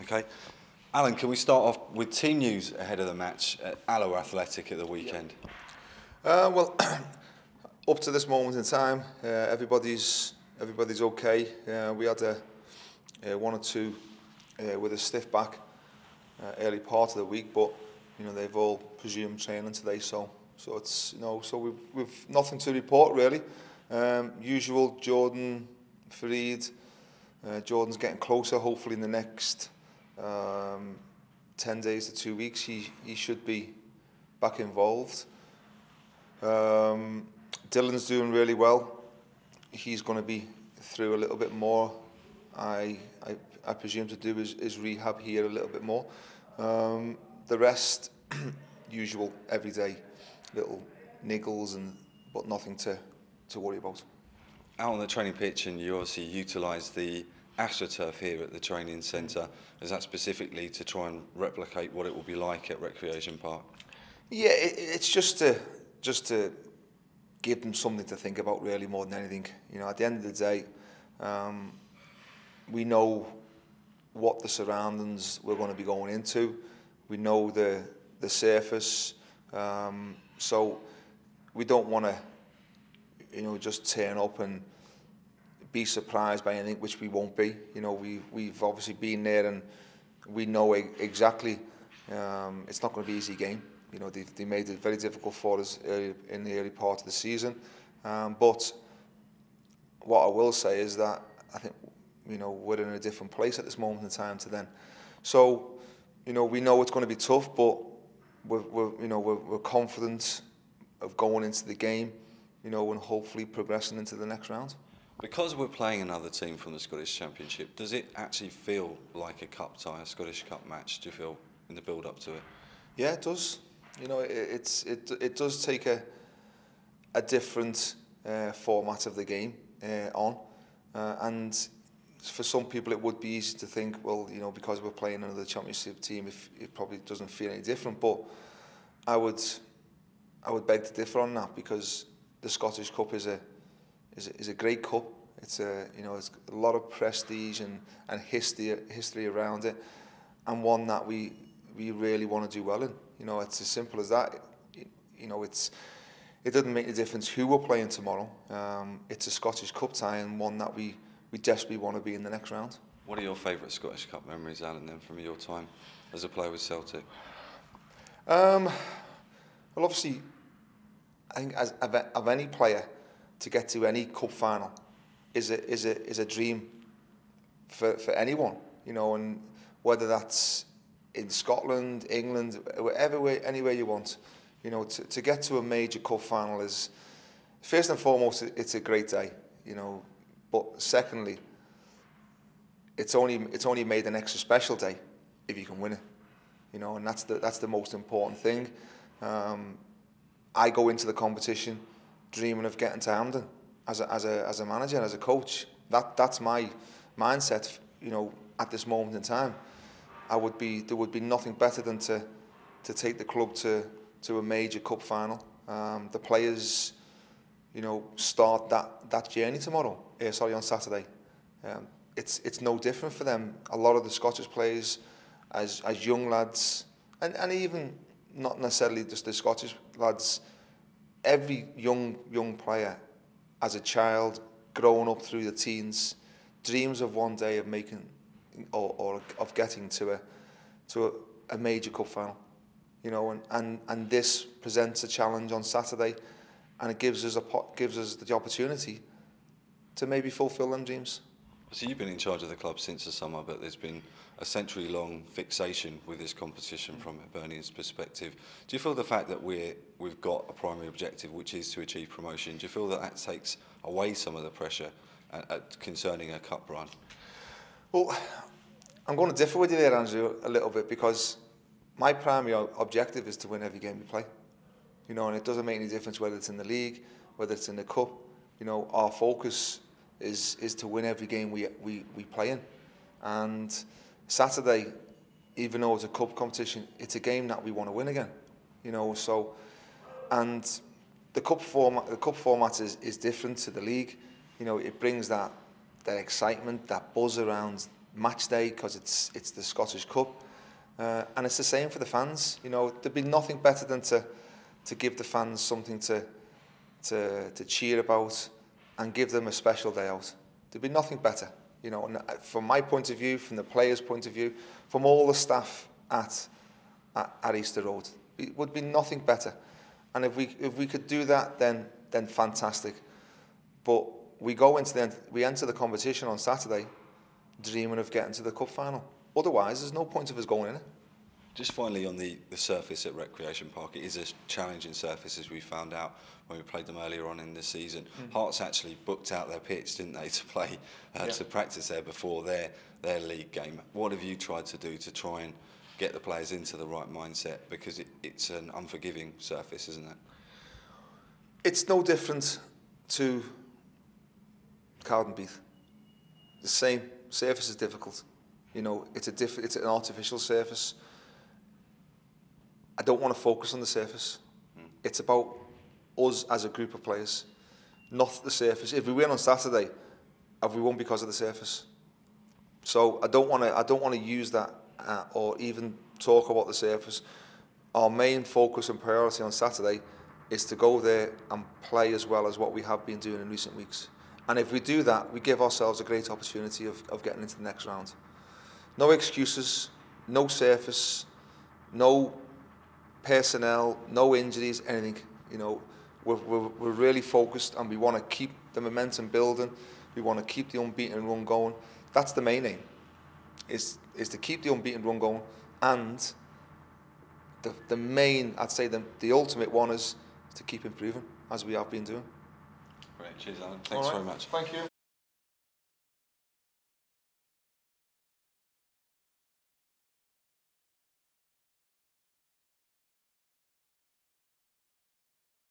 Okay. Alan, can we start off with team news ahead of the match at Alloa Athletic at the weekend? Well, up to this moment in time, everybody's okay. We had one or two with a stiff back early part of the week, but they've all presumed training today, so it's so we've nothing to report really. Usual Jordan, Fareed. Jordan's getting closer. Hopefully in the next 10 days to 2 weeks, he should be back involved. Dylan's doing really well. He's going to be through a little bit more. I presume to do his rehab here a little bit more. The rest, usual everyday little niggles but nothing to worry about. Out on the training pitch, and you obviously utilised the AstroTurf here at the training centre. Is that specifically to try and replicate what it will be like at Recreation Park? Yeah, it's just to give them something to think about really more than anything. At the end of the day, we know what the surroundings we're going to be going into. We know the surface, so we don't want to just turn up and be surprised by anything, which we won't be. We've obviously been there and we know exactly it's not going to be an easy game. They made it very difficult for us in the early part of the season. But what I will say is that I think we're in a different place at this moment in time to then. So we know it's going to be tough, but we're confident of going into the game, and hopefully progressing into the next round. Because we're playing another team from the Scottish Championship, does it actually feel like a cup tie, a Scottish Cup match? Do you feel in the build-up to it? Yeah, it does. It does take a different format of the game on, and for some people it would be easy to think, well, because we're playing another Championship team, it probably doesn't feel any different. But I would beg to differ on that, because the Scottish Cup is a great cup. It's it's a lot of prestige and history around it, and one that we really want to do well in. It's as simple as that. It doesn't make any difference who we're playing tomorrow. It's a Scottish Cup tie, and one that we desperately want to be in the next round. What are your favourite Scottish Cup memories, Alan, then, from your time as a player with Celtic? Well, obviously, I think of any player, to get to any cup final is a dream for anyone, and whether that's in Scotland, England, anywhere you want, to get to a major cup final is, first and foremost, it's a great day, but secondly, it's only made an extra special day if you can win it, and that's the most important thing. I go into the competition dreaming of getting to Hampden as a manager and as a coach. That's my mindset. At this moment in time, there would be nothing better than to take the club to a major cup final. The players, start that journey tomorrow. On Saturday. It's no different for them. A lot of the Scottish players, as young lads, and even not necessarily just the Scottish lads, every young player as a child growing up through the teens dreams of one day of making or of getting to a major cup final, and this presents a challenge on Saturday, and it gives us the opportunity to maybe fulfil them dreams. So you've been in charge of the club since the summer, but there's been a century-long fixation with this competition from Hibernian's perspective. Do you feel the fact that we've got a primary objective, which is to achieve promotion, do you feel that takes away some of the pressure concerning a cup run? Well, I'm going to differ with you there, Andrew, a little bit, because my primary objective is to win every game we play. And it doesn't make any difference whether it's in the league, whether it's in the cup. Our focus is to win every game we play in. And Saturday, even though it's a cup competition, it's a game that we want to win again. So, and the cup format is different to the league. It brings that excitement, that buzz around match day because it's the Scottish Cup, and it's the same for the fans. You know, there'd be nothing better than to give the fans something to cheer about and give them a special day out. There'd be nothing better. You know, and from my point of view, from the players' point of view, from all the staff at Easter Road, it would be nothing better. And if we could do that, then fantastic. But we enter the competition on Saturday, dreaming of getting to the cup final. Otherwise, there's no point of us going in it. Just finally on the surface at Recreation Park, it is a challenging surface, as we found out when we played them earlier on in the season. Hearts actually booked out their pitch, didn't they, to play, to practice there before their league game. What have you tried to do to try and get the players into the right mindset? Because it's an unforgiving surface, isn't it? It's no different to Cowdenbeath. The same surface is difficult. You know, it's an artificial surface. I don't want to focus on the surface. It's about us as a group of players, not the surface. If we win on Saturday, have we won because of the surface? So I don't want to use that or even talk about the surface. Our main focus and priority on Saturday is to go there and play as well as what we have been doing in recent weeks. And if we do that, we give ourselves a great opportunity of getting into the next round. No excuses, no surface, no personnel, no injuries, anything. You know, we're really focused, and we want to keep the momentum building. We want to keep the unbeaten run going. That's the main aim, is to keep the unbeaten run going. And the main, I'd say the ultimate one is to keep improving, as we have been doing. Great, cheers, Alan. Thanks very much. Thank you.